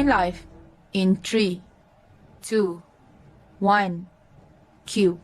join live in 3, 2, 1, cue.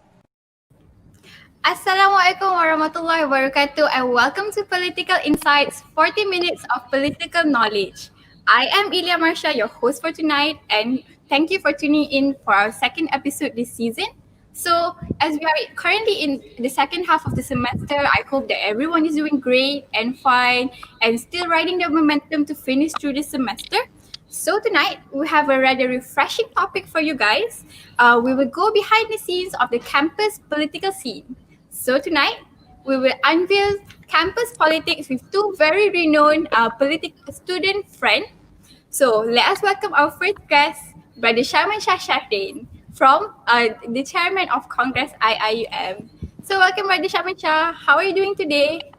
Assalamualaikum warahmatullahi wabarakatuh and welcome to Political Insights, 40 minutes of political knowledge. I am Sharmanshah, your host for tonight, and thank you for tuning in for our second episode this season. So as we are currently in the second half of the semester, I hope that everyone is doing great and fine and still riding the momentum to finish through this semester. So tonight, we have a rather refreshing topic for you guys. We will go behind the scenes of the campus political scene. So tonight, we will unveil campus politics with two very renowned political student friends. So let us welcome our first guest, Brother Sharmanshah from the chairman of Congress IIUM. So welcome, Brother Sharmanshah. How are you doing today?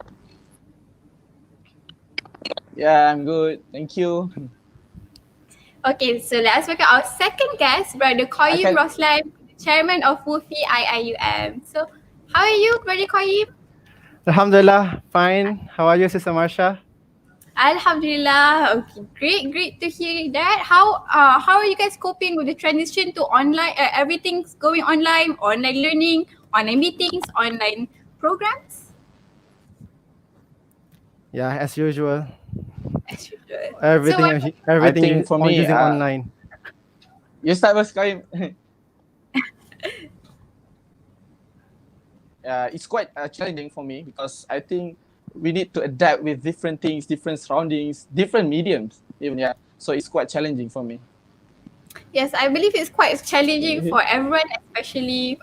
Yeah, I'm good. Thank you. Okay, so let us welcome our second guest, Brother Qayyim Roslan, chairman of WUFI IIUM. So how are you, Brother Qayyim? Alhamdulillah, fine. How are you, Sister Marsha? Alhamdulillah. Okay, great to hear that. How are you guys coping with the transition to online? Everything's going online learning, online meetings, online programs. Yeah, as usual. As usual. Everything for me, using online. You start first, Qayyim. It's quite challenging for me because I think we need to adapt with different things, different surroundings, different mediums even, yeah. So it's quite challenging for me. Yes, I believe it's quite challenging for everyone, especially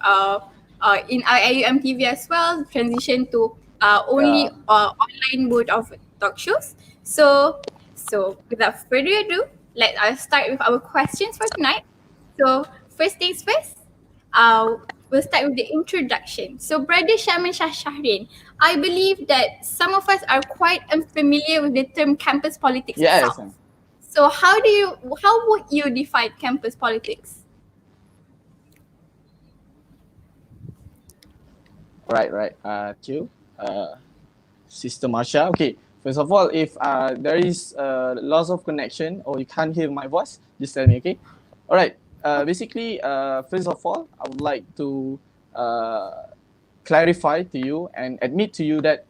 in IIUM TV as well, transition to only online mode of talk shows. So without further ado, let us start with our questions for tonight. So first things first, we'll start with the introduction. So Brother Sharmanshah, I believe that some of us are quite unfamiliar with the term campus politics itself. So how would you define campus politics? Right. Thank you, Sister Marsha. Okay, first of all, if there is loss of connection or you can't hear my voice, just tell me, okay? All right. Basically, first of all, I would like to clarify to you and admit to you that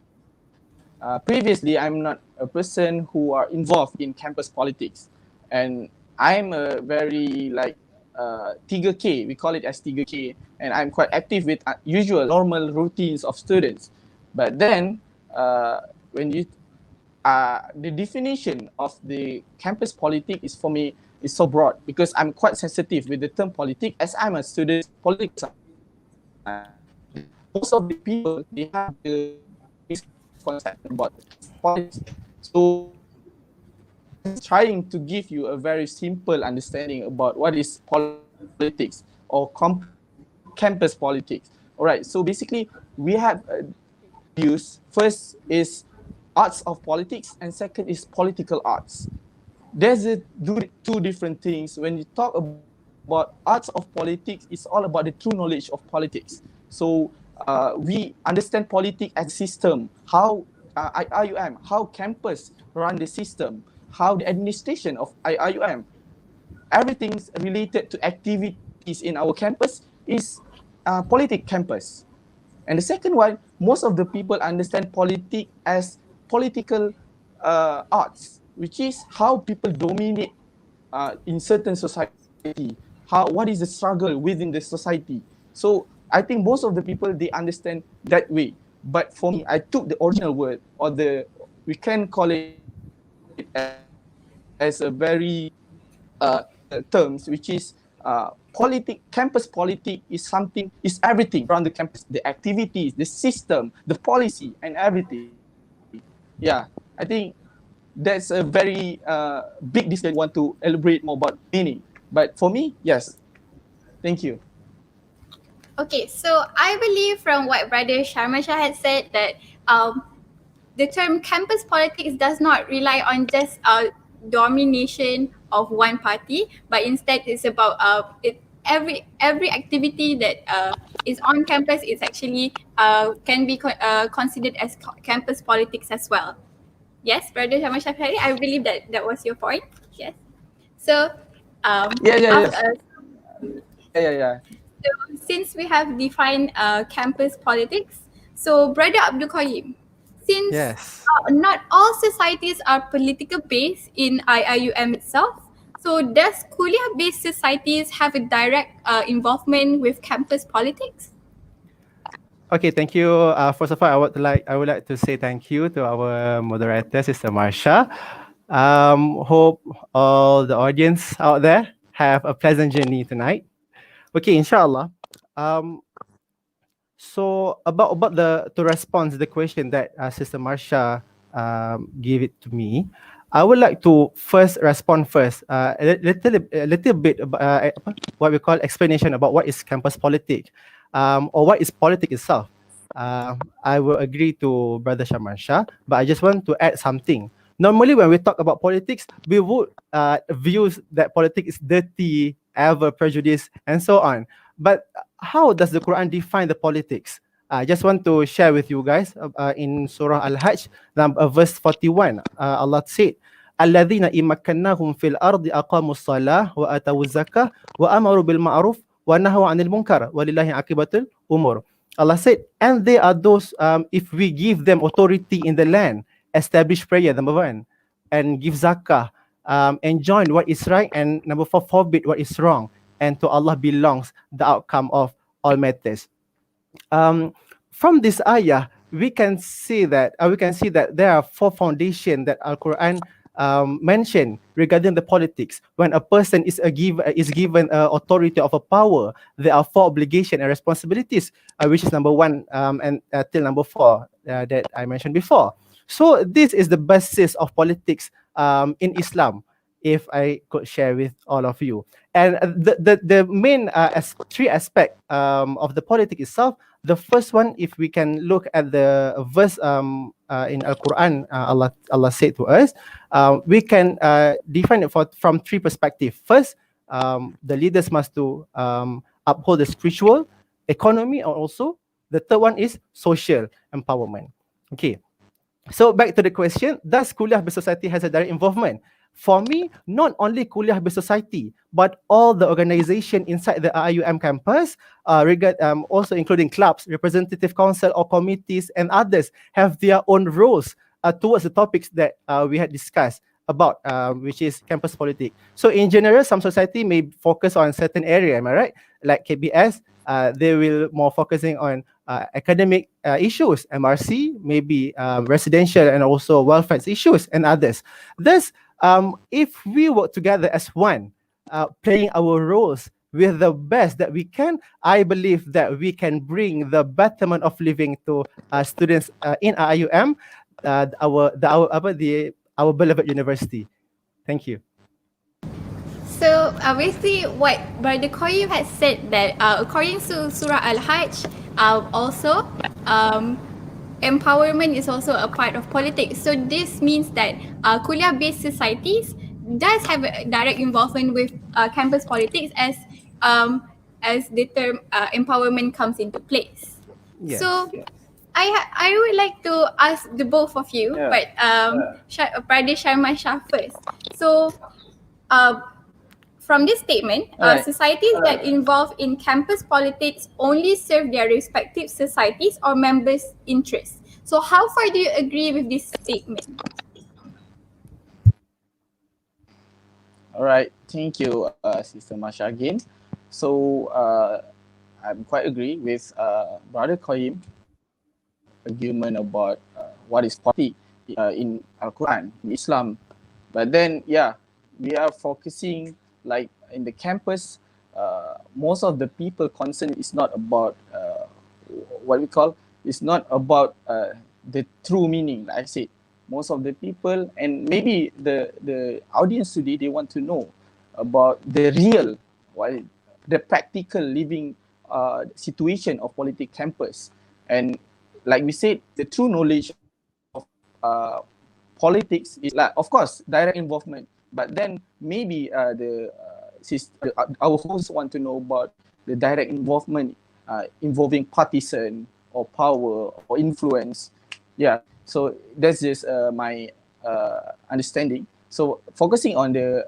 previously I'm not a person who are involved in campus politics, and I'm a very Tiga-K, we call it as Tiga-K, and I'm quite active with usual normal routines of students. But then when you the definition of the campus politics is for me is so broad because I'm quite sensitive with the term politics as I'm a student politics. Most of the people, they have the concept about politics. So trying to give you a very simple understanding about what is politics or campus politics. All right, so basically we have views. First is arts of politics and second is political arts. There's two different things. When you talk about arts of politics, it's all about the true knowledge of politics. So we understand politics as a system, how IIUM, how campus run the system, how the administration of IIUM, everything's related to activities in our campus is politics campus. And the second one, most of the people understand politics as political arts, which is how people dominate in certain society, what is the struggle within the society. So I think most of the people, they understand that way. But for me, I took the original word, or we can call it as a very terms, which is campus politics is everything around the campus, the activities, the system, the policy, and everything. Yeah, I think that's a very big discussion. Want to elaborate more about meaning, but for me, yes. Thank you. Okay, so I believe from what Brother Sharmanshah had said that the term campus politics does not rely on just domination of one party, but instead it's about every activity that is on campus is actually can be considered as campus politics as well. Yes, Brother Sharmanshah, I believe that was your point. Yes. So, Yeah, yeah, yes. after, Yeah. so since we have defined campus politics, so Brother Abdul Qayyim, since Yes. not all societies are political based in IIUM itself, so does Kuliah-based societies have a direct involvement with campus politics? Okay, thank you. First of all, I would like to say thank you to our moderator, Sister Marsha. Hope all the audience out there have a pleasant journey tonight. Okay, inshallah. Um, so about the to respond to the question that Sister Marsha gave it to me, I would like to first respond first. A little bit about what we call explanation about what is campus politics, or what is politics itself. I will agree to Brother Sharmanshah, but I just want to add something. Normally, when we talk about politics, we would view that politics is dirty, ever prejudice, and so on. But how does the Quran define the politics? I just want to share with you guys in Surah Al-Hajj, verse 41. Allah said, "Alladzina imakkannahum fil ardi aqamus salah wa atawuz zakah wa amaru bil ma'ruf wa nahaw 'anil munkar walillahi aqibatul umur." Allah said, and they are those if we give them authority in the land, establish prayer, number one, and give zakah, enjoin what is right, and number four, forbid what is wrong, and to Allah belongs the outcome of all matters. From this ayah, we can see that there are four foundations that Al Quran mentioned regarding the politics. When a person is given authority of a power, there are four obligations and responsibilities, which is number one and till number four that I mentioned before. So this is the basis of politics in Islam, if I could share with all of you. And the main three aspect of the politics itself. The first one, if we can look at the verse in Al Quran, Allah said to us, we can define it from three perspectives. First, the leaders must to uphold the spiritual, economy, and also the third one is social empowerment. Okay. So back to the question, does Kuliah-based society has a direct involvement? For me, not only Kuliah-based society, but all the organization inside the IIUM campus, also including clubs, representative council or committees and others have their own roles towards the topics that we had discussed about, which is campus politics. So in general, some society may focus on certain area, am I right? Like KBS, they will more focusing on academic issues. MRC, maybe residential and also welfare issues and others. Thus, if we work together as one, playing our roles with the best that we can, I believe that we can bring the betterment of living to students in IIUM, our beloved university. Thank you. So basically, what Brother Qayyim had said that according to Surah Al-Hajj, also empowerment is also a part of politics. So this means that Kuliah-based societies does have a direct involvement with campus politics as the term empowerment comes into place. Yes. So I would like to ask the both of you, but Brother Sharmanshah first. So from this statement, Alright. societies that involve in campus politics only serve their respective societies or members' interests. So how far do you agree with this statement? All right, thank you, Sister Masha again. So I'm quite agree with Brother Qayyim argument about what is politics in Al Quran, in Islam. But then, we are focusing like in the campus. Most of the people concerned is not about what we call. It's not about the true meaning. Like I said, most of the people and maybe the audience today, they want to know about the real, the practical living situation of politics campus. And like we said, the true knowledge of politics is like, of course, direct involvement. But then maybe our hosts want to know about the direct involvement involving partisan or power or influence. Yeah, so that's just my understanding. So focusing on the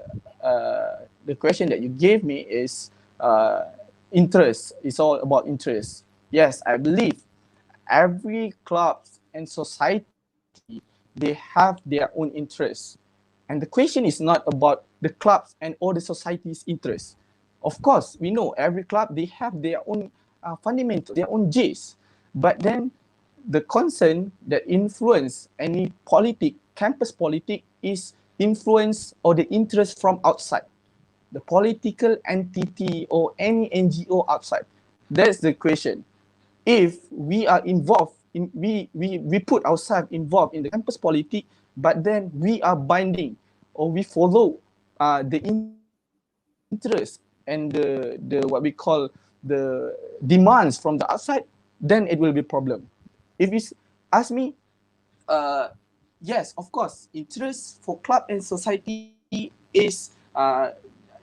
the question that you gave me is interest. It's all about interest. Yes, I believe every club and society, they have their own interests. And the question is not about the clubs and all the society's interests. Of course, we know every club, they have their own fundamental, their own J's. But then the concern that influence any campus politic is influence or the interest from outside. The political entity or any NGO outside. That's the question. If we are involved, we put ourselves involved in the campus politics, but then we are binding or we follow the interest and the what we call the demands from the outside, then it will be a problem. If you ask me, yes, of course, interest for club and society is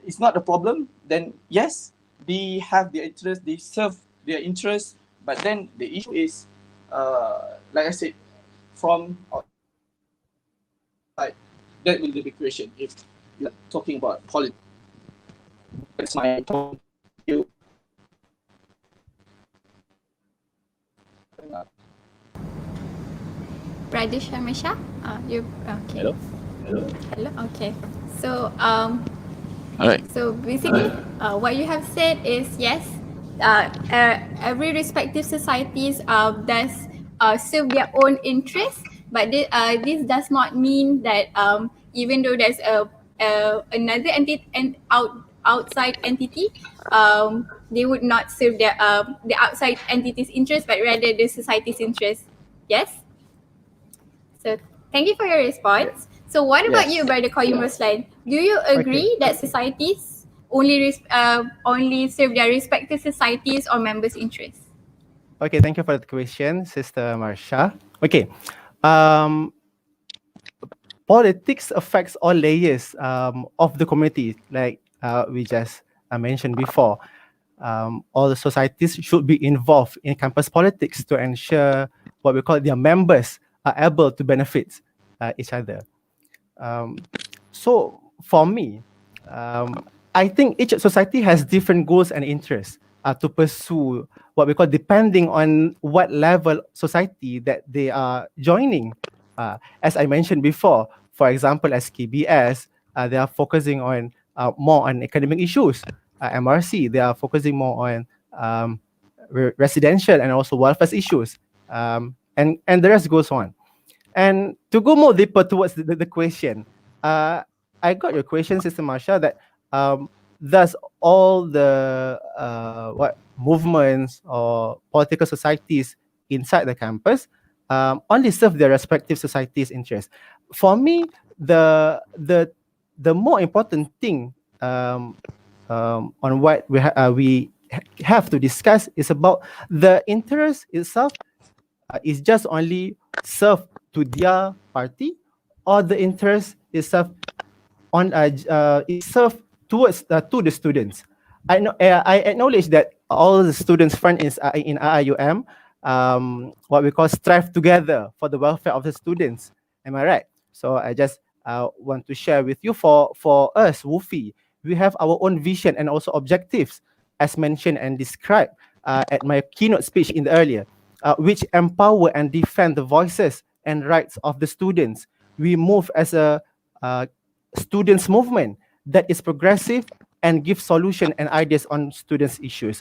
it's not a problem. Then yes, they have their interest, they serve their interest, but then the issue is, like I said, from outside, that will be the question if you're talking about politics. That's my point of view. Brother Sharmanshah, you okay? Hello. Hello. Okay. So All right. So basically, what you have said is yes, every respective societies does serve their own interests, but this does not mean that even though there's another entity and outside entity, they would not serve the outside entity's interest, but rather the society's interest. Yes. So thank you for your response. So what about you, Brother Qayyim Ruslan? Do you agree that societies only serve their respective societies or members' interests? Okay, thank you for the question, Sister Marsha. Okay, politics affects all layers of the community, like we just mentioned before. All the societies should be involved in campus politics to ensure what we call their members are able to benefit each other. So for me, I think each society has different goals and interests to pursue what we call, depending on what level society that they are joining. As I mentioned before, for example, as KBS, they are focusing on more on academic issues. MRC, they are focusing more on residential and also welfare issues. And the rest goes on. And to go more deeper towards the question, I got your question, Sister Marsha, that does all the movements or political societies inside the campus only serve their respective societies' interests? For me, the more important thing on what we have to discuss is about the interest itself is just only served to their party, or the interest is served on is served towards to the students. I acknowledge that all the students front is in IIUM, what we call strive together for the welfare of the students. Am I right? So I just want to share with you, for us WUFI, we have our own vision and also objectives, as mentioned and described at my keynote speech in the earlier, which empower and defend the voices and rights of the students. We move as a students movement that is progressive and gives solution and ideas on students' issues.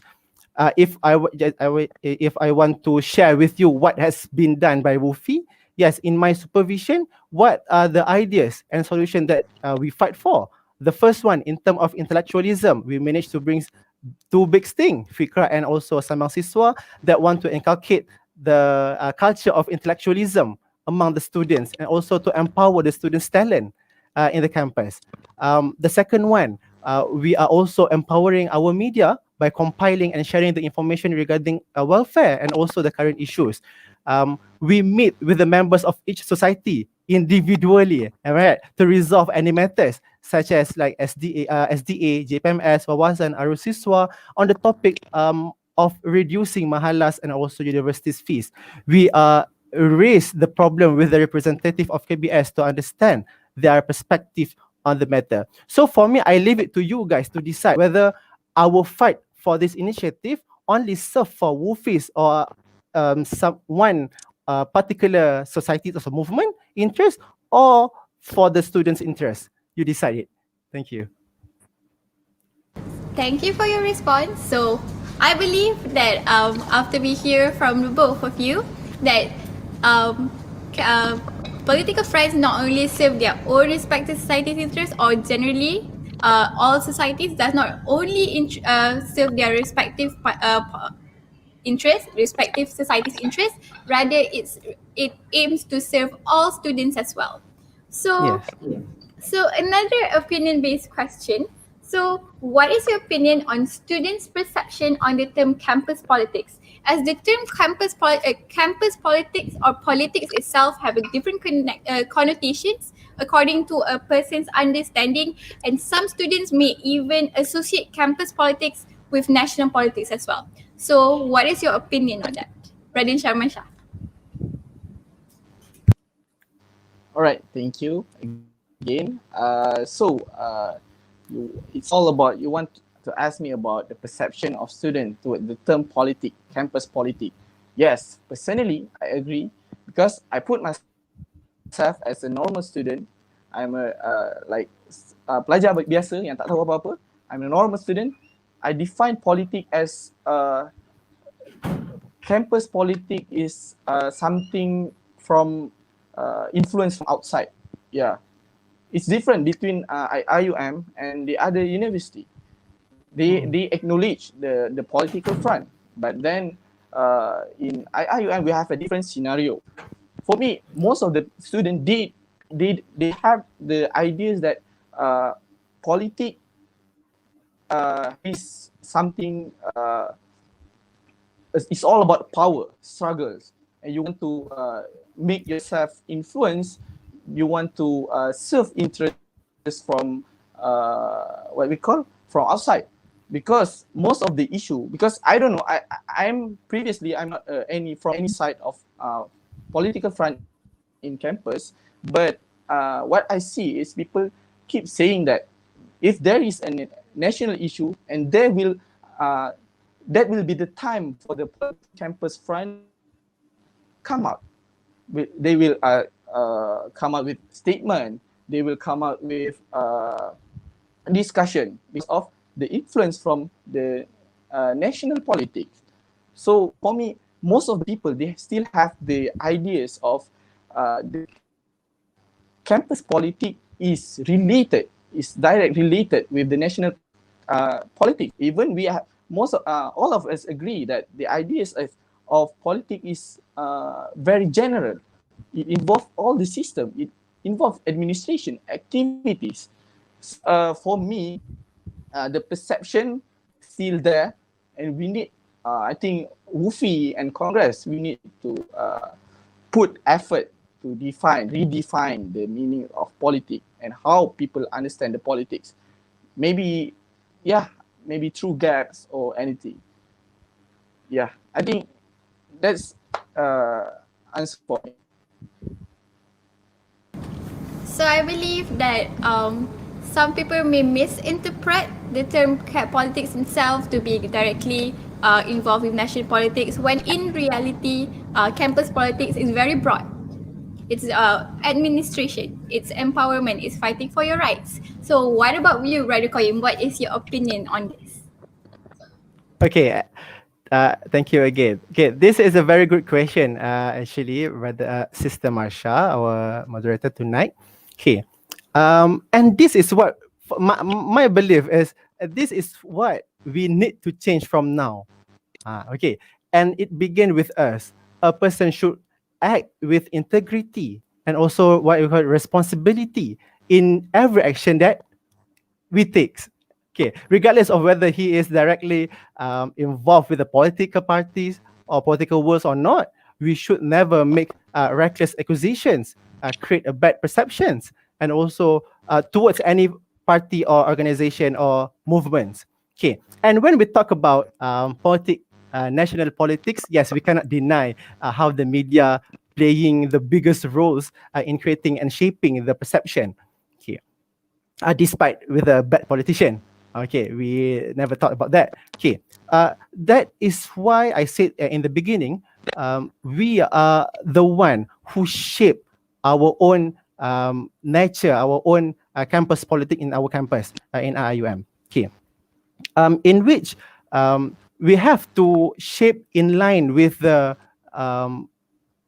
If I want to share with you what has been done by WUFI, yes, in my supervision, what are the ideas and solutions that we fight for? The first one, in terms of intellectualism, we managed to bring two big things, Fikra and also Sambang Siswa, that want to inculcate the culture of intellectualism among the students and also to empower the students' talent in the campus. The second one, we are also empowering our media by compiling and sharing the information regarding welfare and also the current issues. We meet with the members of each society individually, right, to resolve any matters such as like SDA, JPMS, Wawasan, Arusiswa on the topic of reducing mahalas and also universities' fees. We raise the problem with the representative of KBS to understand their perspective on the matter. So for me, I leave it to you guys to decide whether our fight for this initiative only serve for WUFI's or some one particular society or movement interest, or for the students' interest. You decide it. Thank you. Thank you for your response. So I believe that after we hear from the both of you, that political friends not only serve their own respective society's interests, or generally all societies does not only serve their respective respective society's interests, rather it aims to serve all students as well. So Yes. so another opinion-based question. So what is your opinion on students' perception on the term campus politics? As the term campus politics or politics itself have a different connotations according to a person's understanding, and some students may even associate campus politics with national politics as well. So what is your opinion on that? Radin Sharmanshah. All right, thank you again. It's all about, you want to ask me about the perception of students toward the term campus politic. Yes, personally, I agree, because I put myself as a normal student. I'm a pelajar biasa yang tak tahu apa-apa. I'm a normal student. I define politic as campus politic is something from influence from outside. Yeah, it's different between IIUM and the other university. They acknowledge the political front, but then in IIUM we have a different scenario. For me, most of the students they have the ideas that politics is something. It's all about power struggles, and you want to make yourself influence. You want to serve interests from what we call from outside, because most of the issue, because I don't know, I'm not from any side of political front in campus, but what I see is people keep saying that if there is a national issue, and that will be the time for the campus front come out. They will come out with statement. They will come out with discussion because of the influence from the national politics. So for me, most of the people, they still have the ideas of the campus politics is direct related with the national politics. Even we have all of us agree that the ideas of politics is very general. It involves all the system. It involves administration, activities. For me, the perception still there, and we need, I think, WUFI and Congress, we need to put effort to redefine the meaning of politics and how people understand the politics. Maybe through gaps or anything. Yeah, I think that's answer for me. So I believe that some people may misinterpret the term politics itself to be directly involved with national politics, when in reality, campus politics is very broad. It's administration, it's empowerment, it's fighting for your rights. So what about you, Brother Qayyim? What is your opinion on this? Okay. Thank you again. Okay, this is a very good question, actually, Sister Marsha, our moderator tonight. Okay, and this is what my belief is. This is what we need to change from now. Okay, and it begins with us. A person should act with integrity and also what we call responsibility in every action that we take. Okay, regardless of whether he is directly involved with the political parties or political worlds or not, we should never make reckless accusations, create a bad perceptions, and also towards any party or organization or movements. Okay, and when we talk about national politics, yes, we cannot deny how the media playing the biggest roles in creating and shaping the perception. Okay, despite with a bad politician. Okay, we never thought about that. Okay, that is why I said in the beginning, we are the one who shape our own nature, our own campus politics in our campus in IIUM. Okay, in which we have to shape in line with the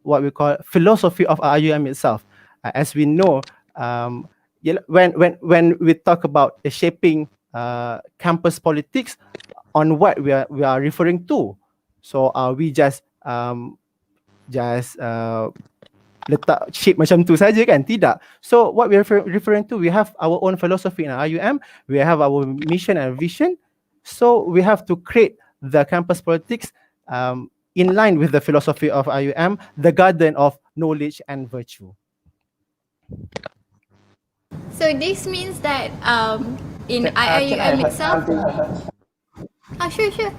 what we call philosophy of IIUM itself. As we know, when we talk about shaping campus politics, on what we are referring to. So we just letak shape macam tu saja kan? Tidak. So what we are referring to, we have our own philosophy in IIUM, we have our mission and vision. So we have to create the campus politics in line with the philosophy of IIUM, the garden of knowledge and virtue. So this means that in IIUM itself. Sure.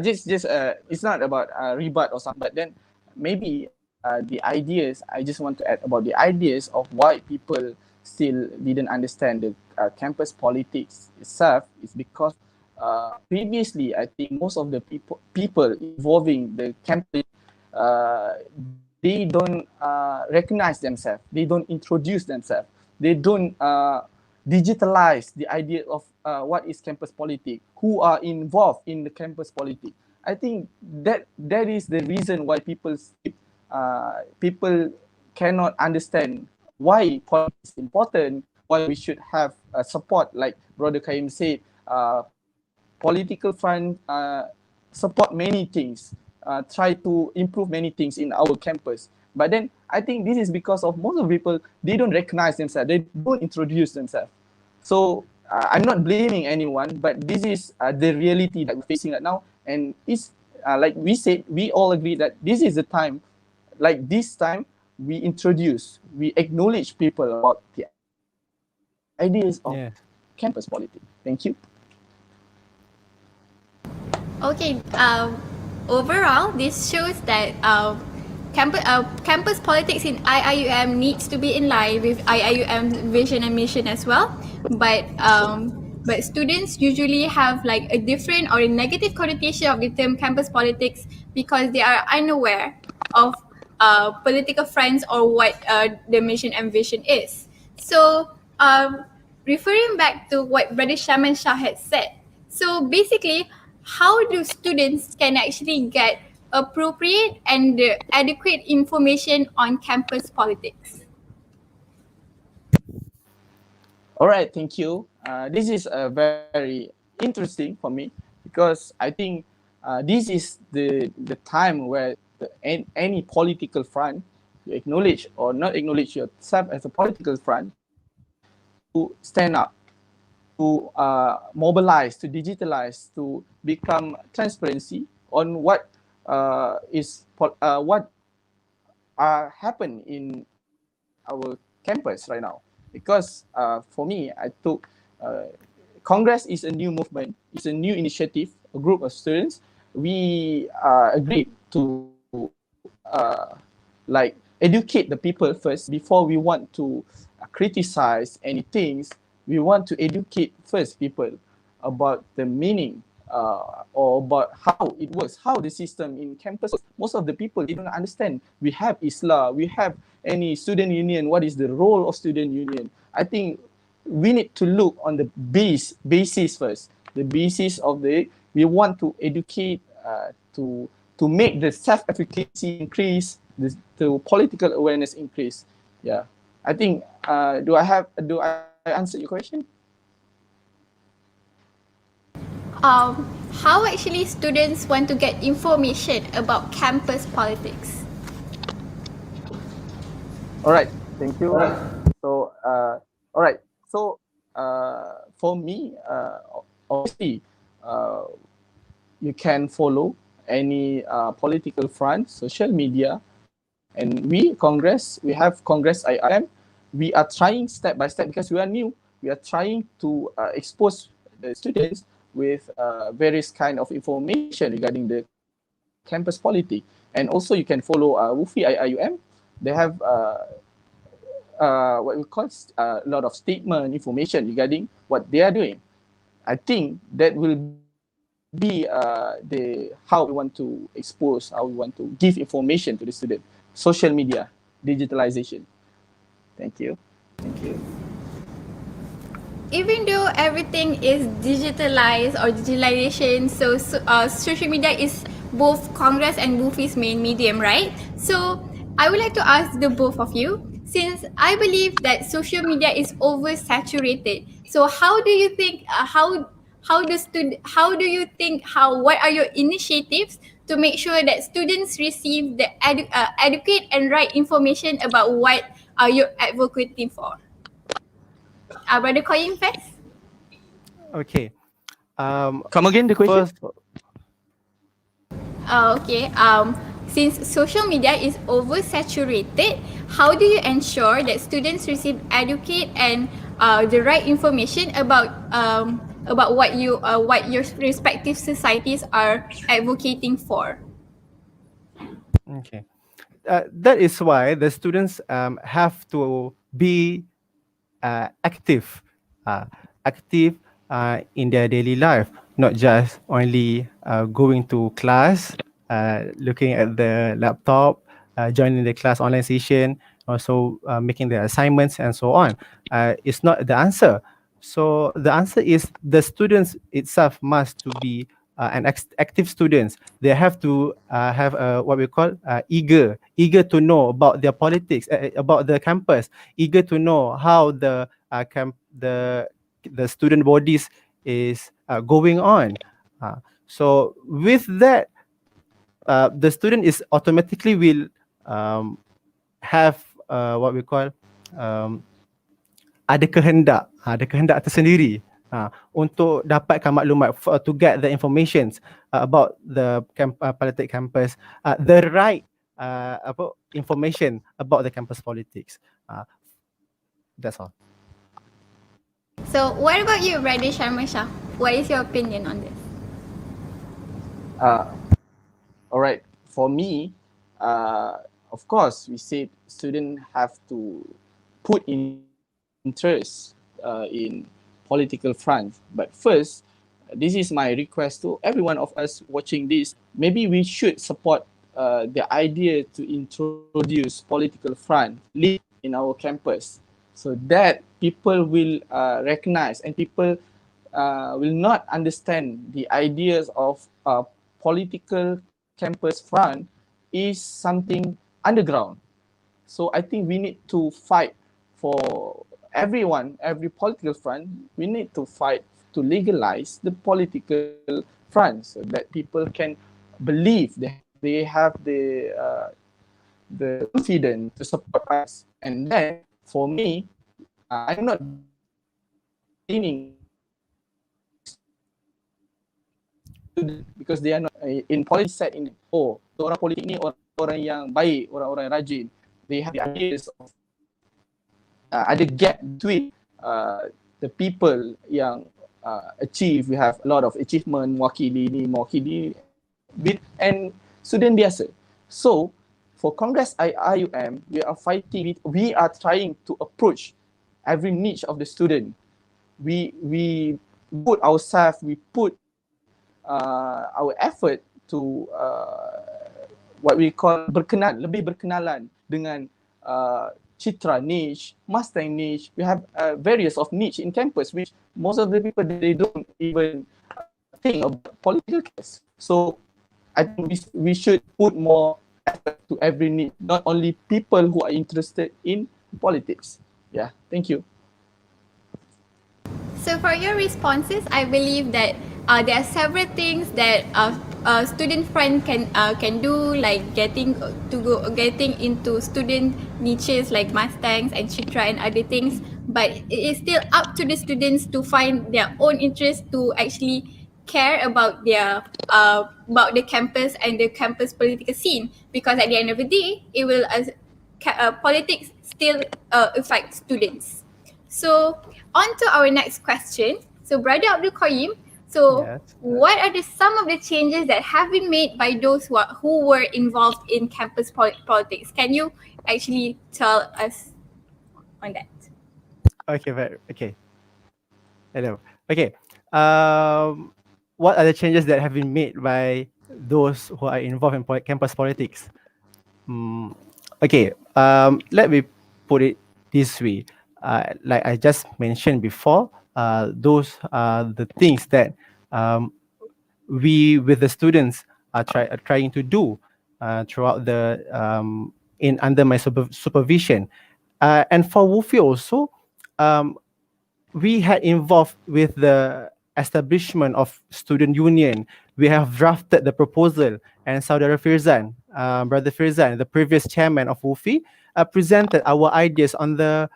Just it's not about rebut or something, but then maybe the ideas, I just want to add about the ideas of why people still didn't understand the campus politics itself is because previously I think most of the people involving the campus they don't recognize themselves, they don't introduce themselves, they don't digitalize the idea of what is campus politics, who are involved in the campus politics. I think that is the reason why people cannot understand why politics is important, why we should have support, like Brother Qayyim said, political front support many things, try to improve many things in our campus. But then I think this is because of most of the people, they don't recognize themselves, they don't introduce themselves. So I'm not blaming anyone, but this is the reality that we're facing right now. And it's like we said, we all agree that this is the time, like this time, we acknowledge people about the ideas of campus politics. Thank you. Okay, overall, this shows that campus politics in IIUM needs to be in line with IIUM's vision and mission as well. But students usually have like a different or a negative connotation of the term campus politics because they are unaware of political fronts or what the mission and vision is. So referring back to what Brother Sharmanshah had said, so basically, how do students can actually get appropriate and adequate information on campus politics? All right, thank you. This is very interesting for me because I think this is the time where any political front, you acknowledge or not acknowledge yourself as a political front, to stand up, to mobilize, to digitalize, to become transparency on what happen in our campus right now. Because for me, I took Congress is a new movement, it's a new initiative, a group of students. We agreed to like educate the people first before we want to criticize any things. We want to educate first people about the meaning or about how it works, how the system in campus works. Most of the people, they don't understand. We have Islam, we have any student union, what is the role of student union. I think we need to look on the basis first. The basis of we want to educate to make the self-efficacy increase, the political awareness increase. Yeah, I think, do I answer your question? How actually students want to get information about campus politics? All right, thank you. So, all right. So, for me, obviously, you can follow any political front, social media, and we, Congress, we have Congress IIM. We are trying step by step because we are new. We are trying to expose the students with various kind of information regarding the campus politics. And also, you can follow WUFI IIUM. They have what we call a lot of statement information regarding what they are doing. I think that will be the how we want to expose, how we want to give information to the student. Social media, digitalization. Thank you. Even though everything is digitalized or digitalization, so social media is both Congress and WUFI's main medium, right? So I would like to ask the both of you, since I believe that social media is oversaturated. So how do you think what are your initiatives to make sure that students receive the adequate and right information about what you're advocating for? Brother Qayyim first. Okay. Come again, the question? First, Okay. Since social media is oversaturated, how do you ensure that students receive adequate and the right information about what your respective societies are advocating for? okay. That is why the students have to be active, active in their daily life, not just only going to class, looking at the laptop, joining the class online session, also making the assignments and so on. It's not the answer. So the answer is the students itself must to be active students. They have to have what we call eager to know about their politics, about the campus, eager to know how the the student bodies is going on. So with that, the student is automatically will have what we call ada kehendak tersendiri untuk dapatkan maklumat, to get the informations about the politic campus, the right information about the campus politics. That's all. So what about you, Brother Sharmanshah? What is your opinion on this? All right. For me, of course, we said students have to put in interest in political front. But first, this is my request to every one of us watching this. Maybe we should support the idea to introduce political front in our campus, so that people will recognize and people will not understand the ideas of political campus front is something underground. So I think we need to fight for everyone, every political front. We need to fight to legalize the political front so that people can believe that they have the confidence to support us. And then for me, I'm not meaning because they are not in politics set in orang politik ni orang yang baik, orang-orang yang rajin. They have the ideas of ada gap between the people yang achieve. We have a lot of achievement, mewakili and student biasa. So for Congress IIUM, we are trying to approach every niche of the student. We put ourselves, we put our effort to what we call lebih berkenalan dengan Citra niche, Mustang niche. We have various of niche in campus, which most of the people, they don't even think of political case. So I think we should put more effort to every niche, not only people who are interested in politics. Yeah, thank you. So for your responses, I believe that there are several things that student front can do, like getting into student niches like Mustangs and Chitra and other things. But it is still up to the students to find their own interest to actually care about their about the campus and the campus political scene, because at the end of the day, it will politics still affect students. So on to our next question. So Brother Abdul Qayyim, so Yes. what are some of the changes that have been made by those who were involved in campus politics? Can you actually tell us? on that. Okay. Hello. Okay. What are the changes that have been made by those who are involved in campus politics? Okay. Let me put it this way. Like I just mentioned before, those are the things that we with the students are trying to do throughout the in under my supervision, and for WUFI also, we had involved with the establishment of student union. We have drafted the proposal, and Saudara Firzan, Brother Firzan, the previous chairman of WUFI, presented our ideas on the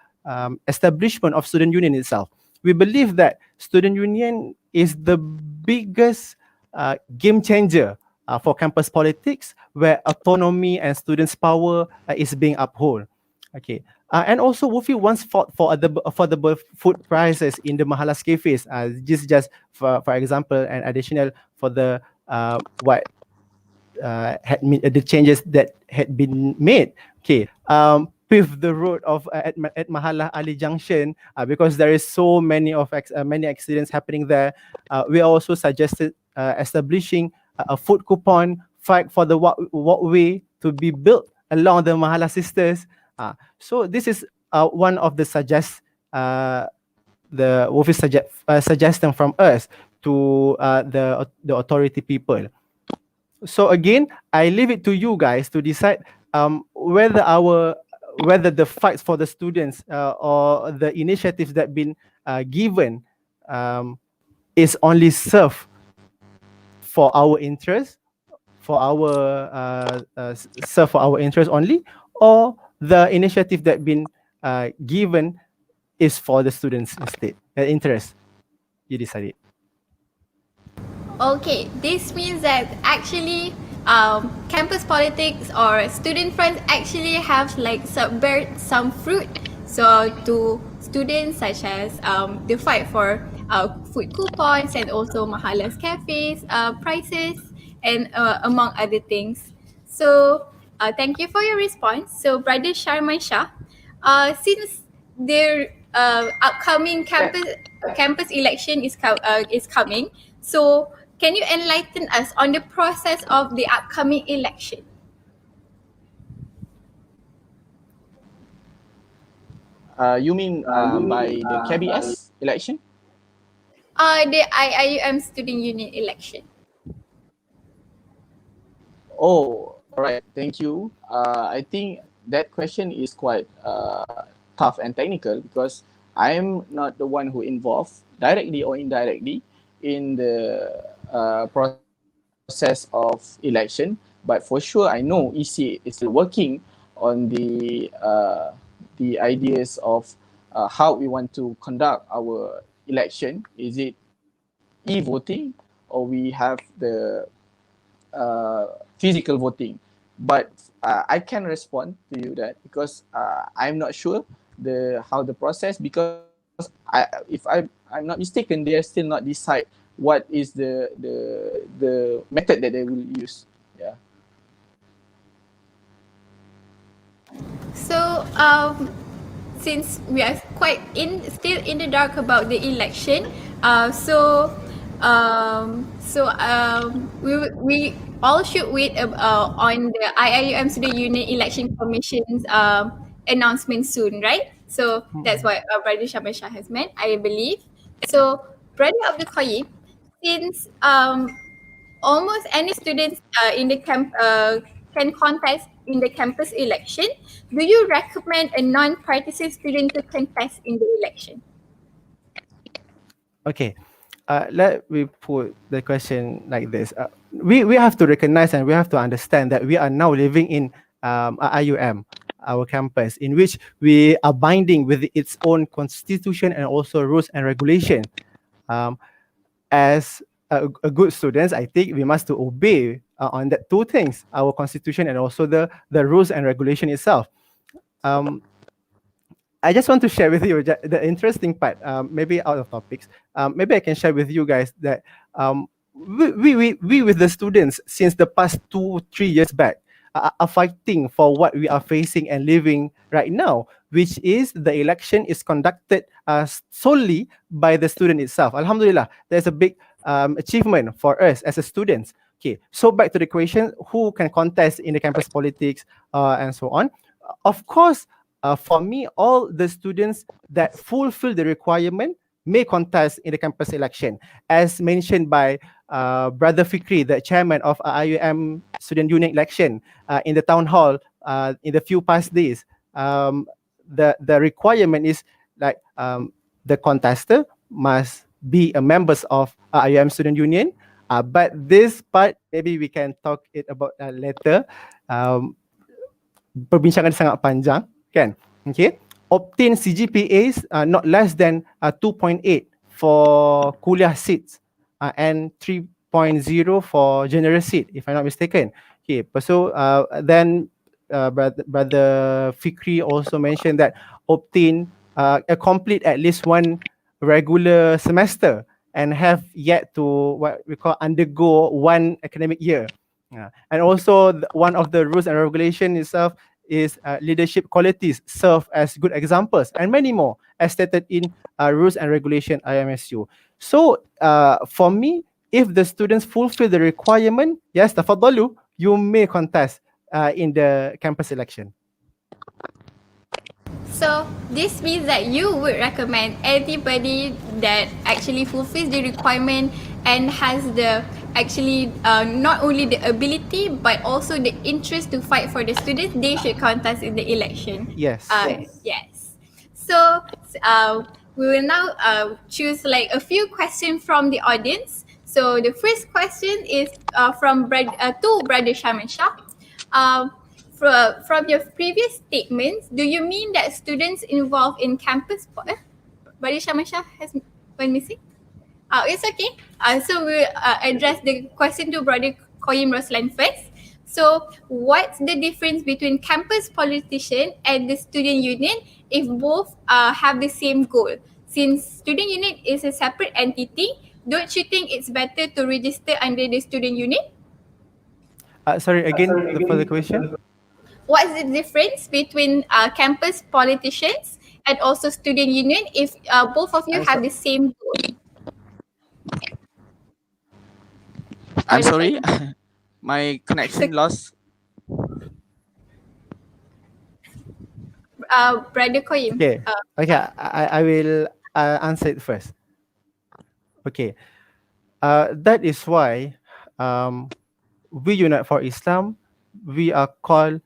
establishment of student union itself. We believe that student union is the biggest game changer for campus politics, where autonomy and students' power is being upheld. Okay. And also, WUFI once fought for affordable food prices in the Mahalas cafes. Just for example, an additional for the what the changes that had been made. Okay. Pave the road of at Mahalah Ali Junction, because there is so many of many accidents happening there. We also suggested establishing a food coupon, fight for the walkway to be built along the Mahalah sisters. So this is one of the WUFI suggestion from us to the authority people. So again, I leave it to you guys to decide whether the fights for the students or the initiatives that been given is only serve for our interest, for our serve for our interest only, or the initiative that been given is for the students instead. Interest, you decided. Okay, this means that actually campus politics or student friends actually have like bear some fruit. So to students, such as the fight for food coupons and also Mahalas cafes prices, and among other things. So thank you for your response. So Brother Sharmanshah, since their upcoming campus election is coming, so can you enlighten us on the process of the upcoming election? You mean by the KBS election? The IIUM Student Union election. Oh, all right. Thank you. I think that question is quite tough and technical, because I'm not the one who involved directly or indirectly in the process of election. But for sure, I know EC is still working on the ideas of how we want to conduct our election. Is it e-voting, or we have the physical voting? But I can respond to you that, because I'm not sure how the process, because if I'm not mistaken, they are still not decide what is the method that they will use. Yeah. So since we are quite still in the dark about the election, we all should wait on the IIUM Student Union Election Commission's announcement soon, right? So that's what Brother Sharmanshah has meant, I believe. So Brother Abdul Qayyim, since almost any students in the camp can contest in the campus election, do you recommend a non-partisan student to contest in the election? Okay, let me put the question like this. We have to recognize and we have to understand that we are now living in IIUM, our campus, in which we are binding with its own constitution and also rules and regulation. As a good students, I think we must to obey on that two things, our constitution and also the rules and regulation itself. I just want to share with you the interesting part, maybe out of topics. Maybe I can share with you guys that we with the students since the past 2-3 years back, are fighting for what we are facing and living right now, which is the election is conducted solely by the student itself. Alhamdulillah, there's a big achievement for us as a students. Okay, so back to the question, who can contest in the campus politics and so on. Of course, for me, all the students that fulfill the requirement may contest in the campus election. As mentioned by Brother Fikri, the chairman of IIUM Student Union election in the town hall in the few past days, the requirement is like the contester must be a members of IIUM Student Union. But this part, maybe we can talk it about later. Perbincangan sangat panjang, kan? Okay. Obtain CGPAs not less than 2.8 for kuliah seats and 3.0 for general seat, if I'm not mistaken. Okay. So then Brother Fikri also mentioned that obtain complete at least one regular semester and have yet to what we call undergo one academic year. And also one of the rules and regulation itself is leadership qualities serve as good examples, and many more as stated in rules and regulation IMSU. So for me, if the students fulfill the requirement, yes, tafadhalu, you may contest in the campus election. So this means that you would recommend anybody that actually fulfills the requirement and has the actually not only the ability but also the interest to fight for the students, they should contest in the election. Yes. Yes. So we will now choose like a few questions from the audience. So the first question is from Brother Sharmanshah. From your previous statements, do you mean that students involved in campus... Brother Sharmanshah has one missing? It's okay. So we'll address the question to Brother Qayyim Roslan first. So what's the difference between campus politician and the student union if both have the same goal? Since student union is a separate entity, don't you think it's better to register under the student union? Sorry, again, for the question. What's the difference between campus politicians and also student union if both of you have the same goal? I'm sorry, my connection lost. Brother Qayyim. Okay, I will answer it first. Okay, that is why we Unite for Islam, we are called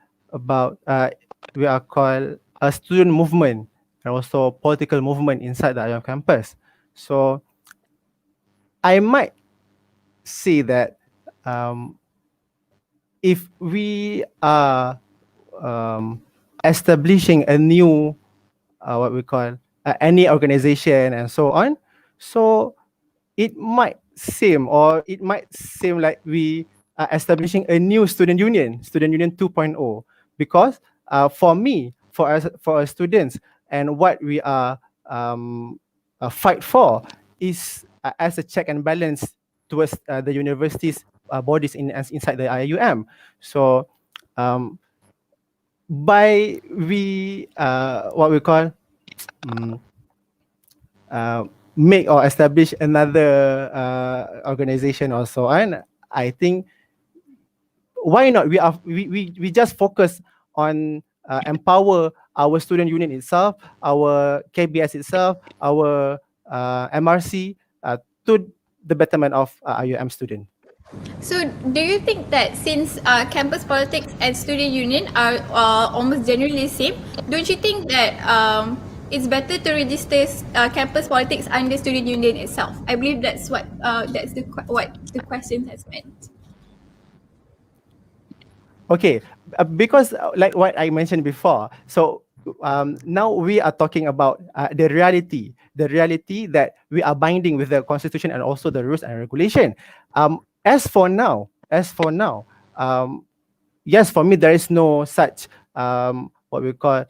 a student movement and also political movement inside the IIUM campus. So I might say that if we are establishing a new what we call any organization and so on, so it might seem like we are establishing a new student union 2.0, because for me, for our students, and what we are fight for is as a check and balance towards the university's bodies inside the IIUM. So by we what we call make or establish another organization or so on, I think why not we just focus on empower our student union itself, our KBS itself, our MRC to the betterment of IIUM student. So do you think that since campus politics and student union are almost generally the same, don't you think that it's better to register campus politics under student union itself? I believe that's what what the question has meant. Okay, because like what I mentioned before, so now we are talking about the reality that we are binding with the constitution and also the rules and regulation. As for now, yes, for me there is no such what we call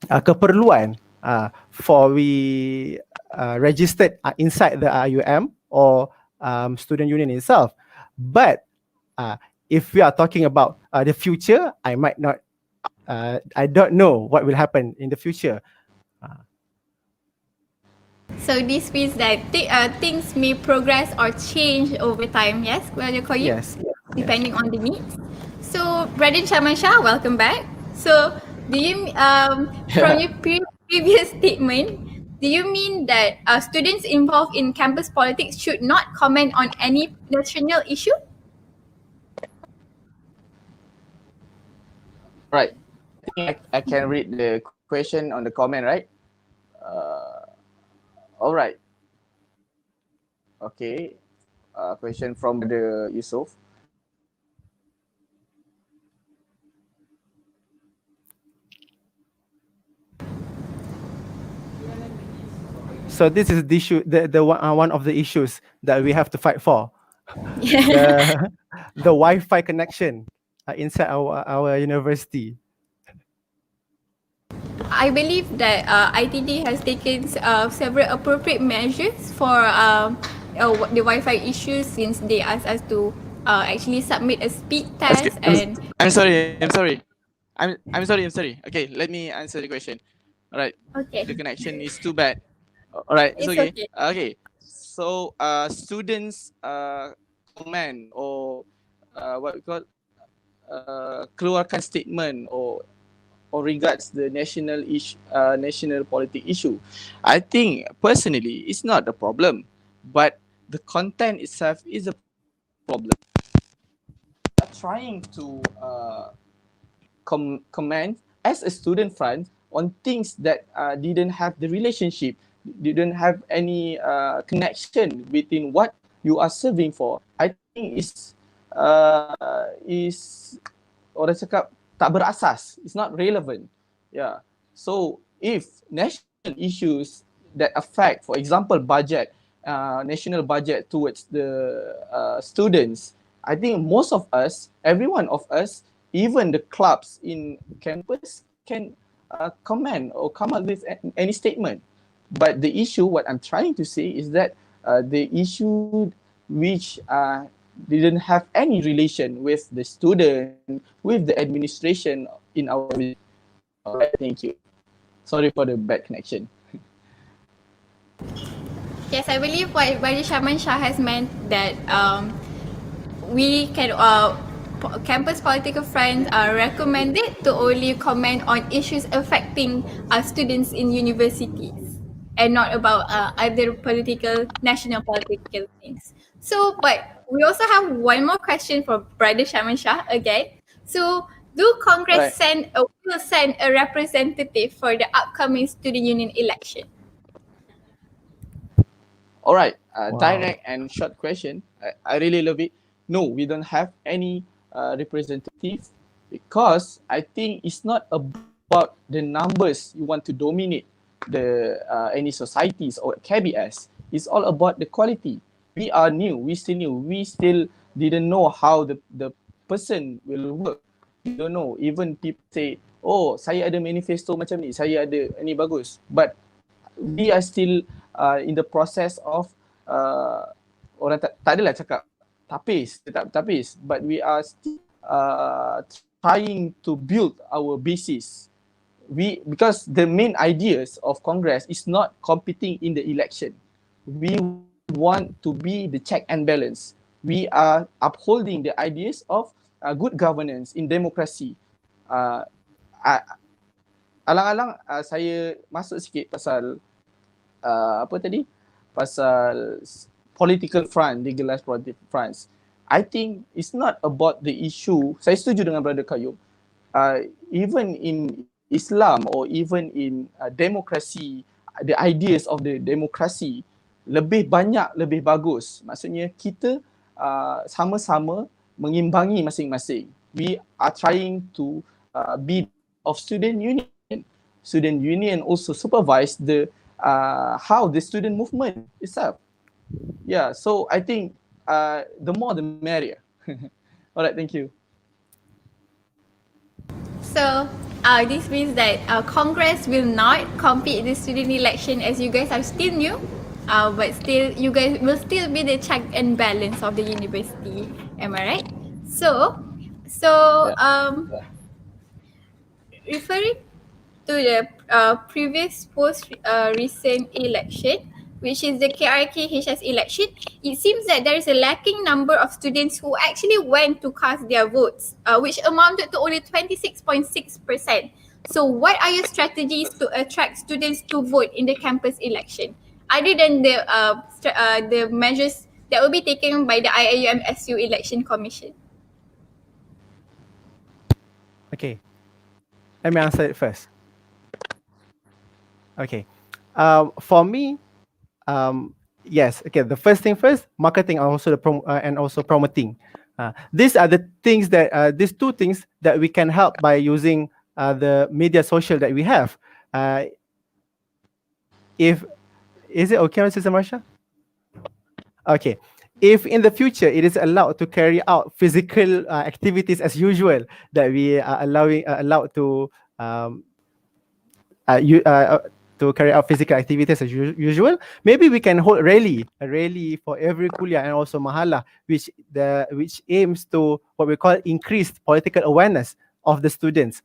keperluan for we registered inside the IIUM or student union itself. But if we are talking about the future, I might not, I don't know what will happen in the future. So this means that things may progress or change over time, yes, Brother Qayyim? Yes. Depending on the needs. So, Brother Sharmanshah, welcome back. So, do you, from your previous statement, do you mean that students involved in campus politics should not comment on any national issue? Right. I think I can read the question on the comment, right? All right. Okay. Question from the Yusuf. So this is the issue, the one of the issues that we have to fight for. The Wi-Fi connection inside our university. I believe that ITD has taken several appropriate measures for the Wi-Fi issues, since they asked us to actually submit a speed test. I'm sorry. I'm sorry. Okay, let me answer the question. All right. Okay. The connection is too bad. All right. It's okay. Okay. Okay. So students comment or what we call keluarkan statement or regards the national politic issue. I think personally it's not a problem, but the content itself is a problem. We are trying to comment as a student front on things that didn't have the relationship, didn't have any connection between what you are serving for. I think is orang cakap tak berasas. It's not relevant. Yeah. So if national issues that affect, for example, budget, national budget towards the students, I think most of us, every one of us, even the clubs in campus can comment or come up with any statement. But the issue, what I'm trying to say is that the issue which didn't have any relation with the student, with the administration in our. All right, thank you. Sorry for the bad connection. Yes, I believe what Brother Sharmanshah has meant that we can campus political friends are recommended to only comment on issues affecting students in universities and not about other national political things. So, but we also have one more question for Brother Sharmanshah again. So, do Congress will send a representative for the upcoming student union election? All right, Wow. direct and short question. I really love it. No, we don't have any representative, because I think it's not about the numbers you want to dominate the any societies or KBS. It's all about the quality. We are new. We still new. We still didn't know how the person will work. We don't know. Even people say, oh, saya ada manifesto macam ni, saya ada ni bagus. But we are still in the process of orang tak adalah cakap tapis, but we are still trying to build our basis. Because the main ideas of Congress is not competing in the election. We want to be the check and balance. We are upholding the ideas of good governance in democracy. Alang-alang saya masuk sikit pasal apa tadi? Pasal political front, legalized political fronts. I think it's not about the issue. Saya setuju dengan Brother Qayyim. Even in Islam or even in democracy, the ideas of the democracy lebih banyak, lebih bagus. Maksudnya kita sama-sama mengimbangi masing-masing. We are trying to be of student union. Student union also supervise the how the student movement itself. Yeah, so I think the more the merrier. All right, thank you. So this means that Congress will not compete in the student election, as you guys are still new, but still you guys will still be the check and balance of the university. Am I right? So, referring to the previous recent election, which is the KRKHS election, it seems that there is a lacking number of students who actually went to cast their votes, which amounted to only 26.6%. So what are your strategies to attract students to vote in the campus election, other than the measures that will be taken by the IIUM SU Election Commission? Okay, let me answer it first. Okay, for me, yes. Okay, the first thing first, marketing and also and also promoting. These are the things that these two things that we can help by using the media social that we have. If is it okay, Mr. Marsha? Okay. If in the future it is allowed to carry out physical activities as usual, that we are allowed to to carry out physical activities as usual, maybe we can hold a rally for every kuliah and also mahala, which aims to what we call increased political awareness of the students.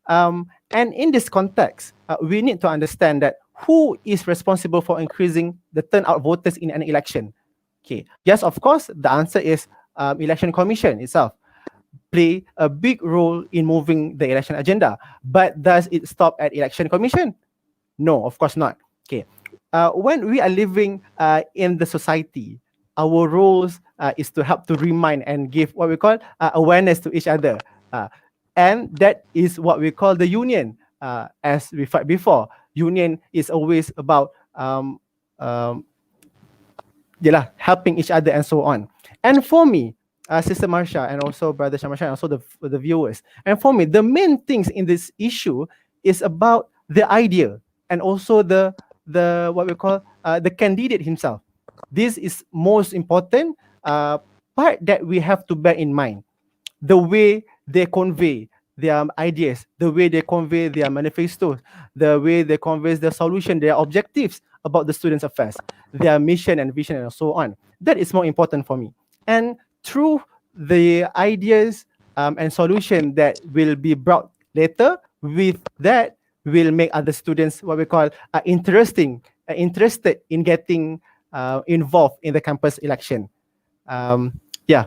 And in this context, we need to understand that who is responsible for increasing the turnout voters in an election. Okay. Yes, of course, the answer is election commission itself play a big role in moving the election agenda. But does it stop at election commission? No, of course not. Okay. When we are living in the society, our roles is to help to remind and give what we call awareness to each other. And that is what we call the union. As we fight before, union is always about helping each other and so on. And for me, Sister Marsha and also Brother Sharmanshah and also the viewers, and for me, the main things in this issue is about the idea and also the what we call the candidate himself. This is most important part that we have to bear in mind. The way they convey their ideas, the way they convey their manifestos, the way they convey their solution, their objectives about the students' affairs, their mission and vision and so on. That is more important for me. And through the ideas and solution that will be brought later, with that will make other students what we call interested in getting involved in the campus election. Yeah.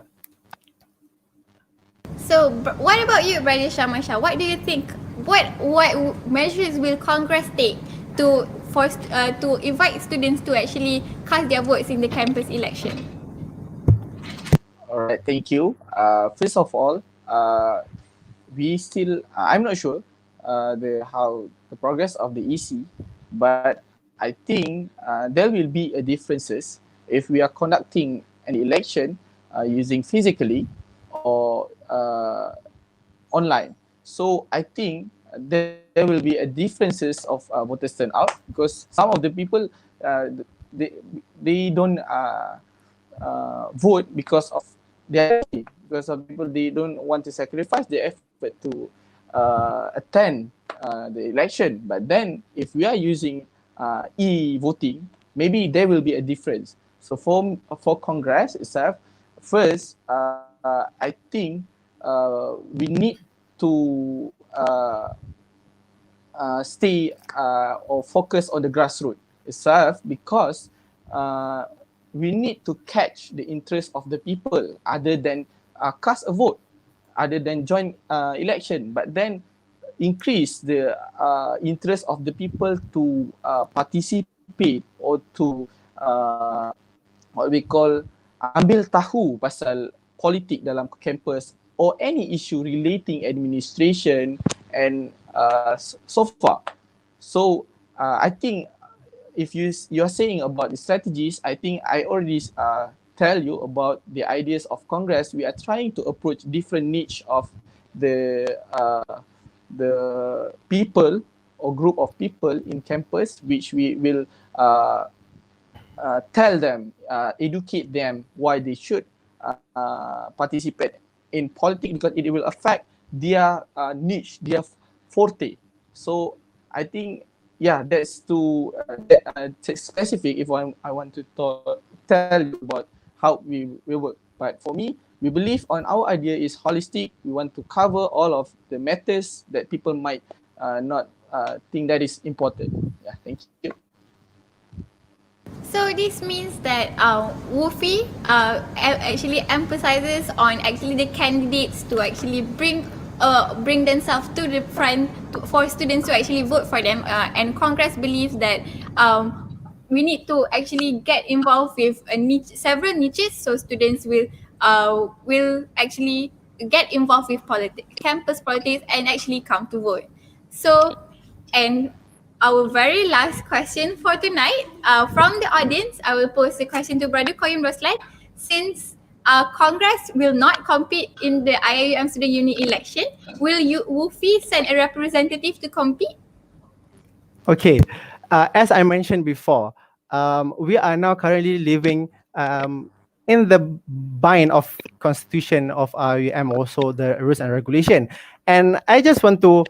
So, what about you, Brother Sharmanshah? What do you think? What measures will Congress take to invite students to actually cast their votes in the campus election? All right, thank you. First of all, we still I'm not sure how the progress of the EC, but I think there will be a differences if we are conducting an election using physically or online. So I think there will be a differences of voters turnout, because some of the people they don't vote because of their because some people they don't want to sacrifice their effort to attend the election. But then if we are using e-voting, maybe there will be a difference. So for Congress itself, first I think we need to stay or focus on the grassroots itself, because we need to catch the interest of the people other than cast a vote, other than join election, but then increase the interest of the people to participate or to what we call ambil tahu pasal politik dalam campus or any issue relating administration and so far. So I think if you're saying about the strategies, I think I already tell you about the ideas of Congress. We are trying to approach different niche of the people or group of people in campus, which we will tell them, educate them why they should participate in politics, because it will affect their niche, their forte. So I think, yeah, that's too specific if I want to tell you about how we work. But for me, We believe on our idea is holistic. We want to cover all of the matters that people might not think that is important. Yeah, thank you. So this means that WUFI actually emphasizes on actually the candidates to actually bring themselves to the front for students to actually vote for them. And Congress believes that we need to actually get involved with several niches, so students will actually get involved with campus politics, and actually come to vote. So, and our very last question for tonight, from the audience, I will pose the question to Brother Qayyim Roslan. Since Congress will not compete in the IIUM Student Union election, will WUFI send a representative to compete? Okay, as I mentioned before, we are now currently living in the bind of constitution of IIUM, also the rules and regulation. And I just want to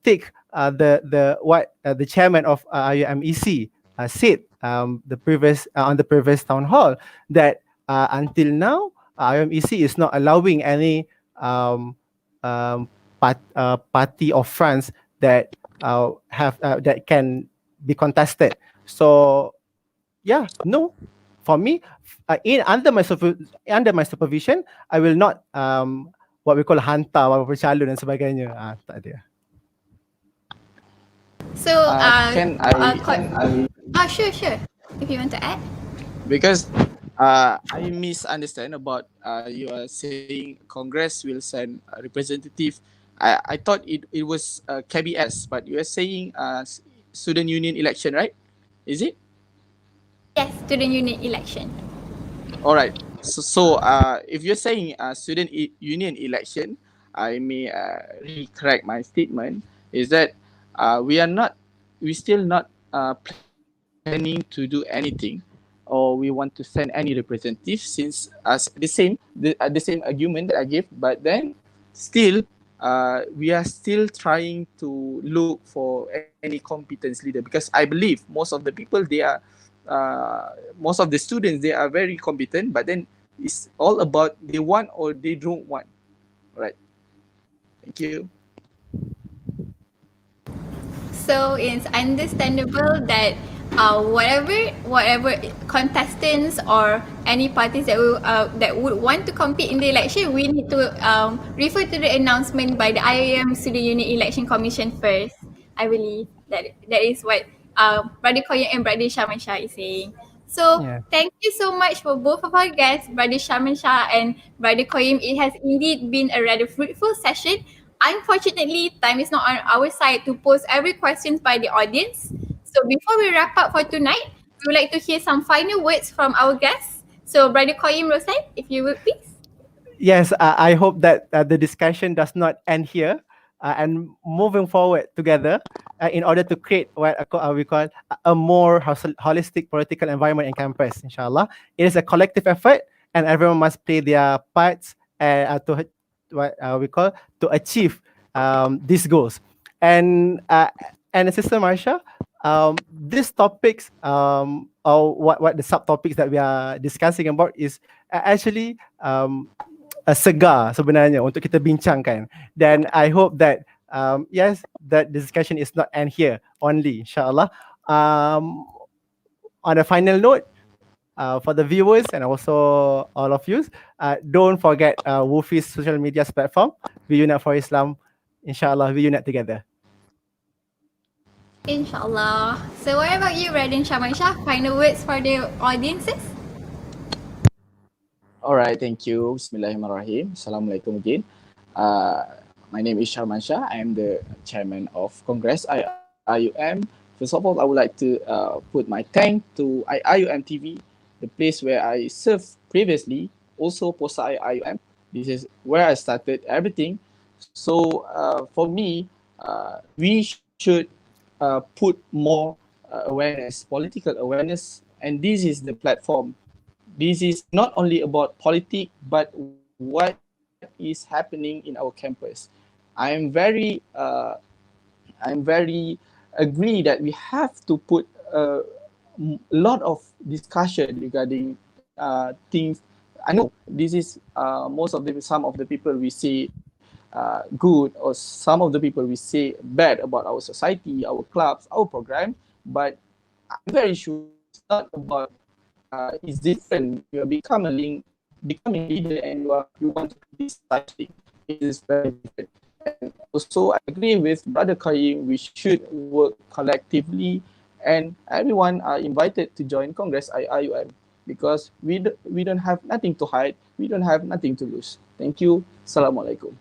take what the chairman of IIUM EC said the previous on the previous town hall, that until now IIUM EC is not allowing any party of France that that can be contested. So yeah, no, for me, under my supervision, I will not what we call hantar beberapa calon dan sebagainya. Tak ada. So, sure. If you want to add. Because I misunderstand about you are saying Congress will send a representative. I thought it was KBS, but you are saying student union election, right? Is it? Yes, student union election. All right. So if you're saying student union election, I may recorrect my statement. Is that we still not planning to do anything, or we want to send any representative, since the same argument that I gave. But then still we are still trying to look for any competence leader, because I believe most of the people, most of the students, they are very competent, but then it's all about they want or they don't want. Right. Thank you. So it's understandable that whatever contestants or any parties that would want to compete in the election, we need to refer to the announcement by the IIUM Student Union Election Commission first. I believe that is what Brother Qayyim and Brother Sharmanshah is saying. So Thank you so much for both of our guests, Brother Sharmanshah and Brother Qayyim. It has indeed been a rather fruitful session. Unfortunately, time is not on our side to pose every question by the audience. So before we wrap up for tonight, we would like to hear some final words from our guests. So Brother Qayyim Roslan, if you would please. Yes, I hope that the discussion does not end here, and moving forward together in order to create what we call a more holistic political environment in campus, inshallah. It is a collective effort, and everyone must play their parts to what we call to achieve these goals. And Sister Marsha, these topics or what the subtopics that we are discussing about is actually segar sebenarnya untuk kita bincangkan. Dan I hope that yes, that discussion is not end here only, inshallah. On a final note, for the viewers and also all of you, don't forget WUFI's social media platform. We Unite for Islam. Inshallah, we unite together. Inshallah. So what about you, Radin Sharmanshah? Final words for the audiences? All right, thank you. Bismillahirrahmanirrahim. Assalamualaikum again. My name is Sharmanshah. I am the chairman of Congress IIUM. First of all, I would like to put my thank to IIUMTV, the place where I served previously, also Posa IIUM. This is where I started everything. So for me, we should put more awareness, political awareness, and this is the platform. This is not only about politics, but what is happening in our campus. I am very agree that we have to put a lot of discussion regarding things I know this is some of the people we say good, or some of the people we say bad about our society, our clubs, our program, but I'm very sure it's not about it's different. You are becoming leader and you want to criticize things. It is very different. And also, I agree with Brother Qayyim, we should work collectively, and everyone are invited to join Congress IIUM, because we don't have nothing to hide, we don't have nothing to lose. Thank you. Assalamualaikum.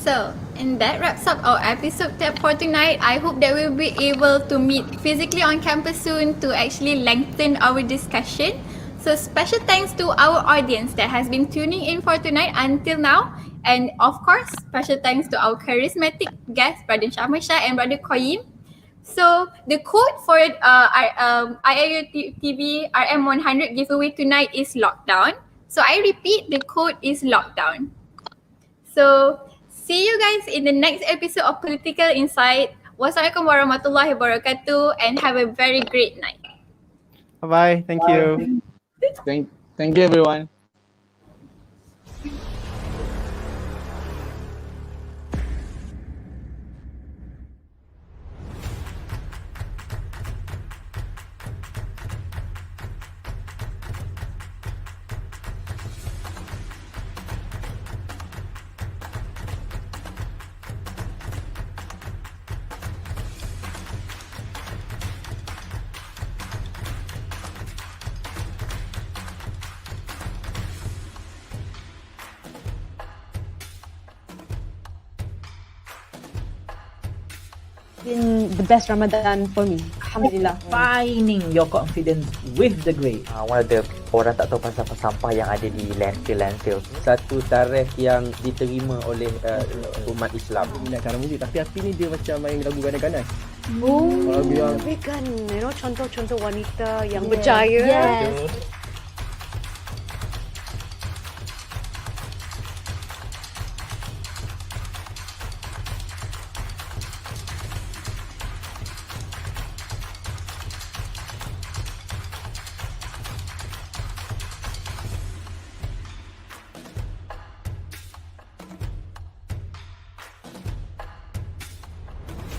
So, and that wraps up our episode for tonight. I hope that we'll be able to meet physically on campus soon to actually lengthen our discussion. So, special thanks to our audience that has been tuning in for tonight until now. And of course, special thanks to our charismatic guests, Brother Sharmanshah and Brother Qayyim. So, the code for IIUMTV RM100 giveaway tonight is lockdown. So, I repeat, the code is lockdown. So, see you guys in the next episode of Political Insight. Wassalamualaikum warahmatullahi wabarakatuh, and have a very great night. Bye-bye. Thank you. Thank you, everyone. Been the best Ramadan for me. Alhamdulillah. Defining your confidence with the grade. One of the orang tak tahu pasal sampah yang ada di landfill. Satu tarikh yang diterima oleh umat Islam. Minat cara muzik, tapi api ni dia macam main lagu ganas-ganas. Tapi kan, contoh-contoh wanita yang berjaya. Yes.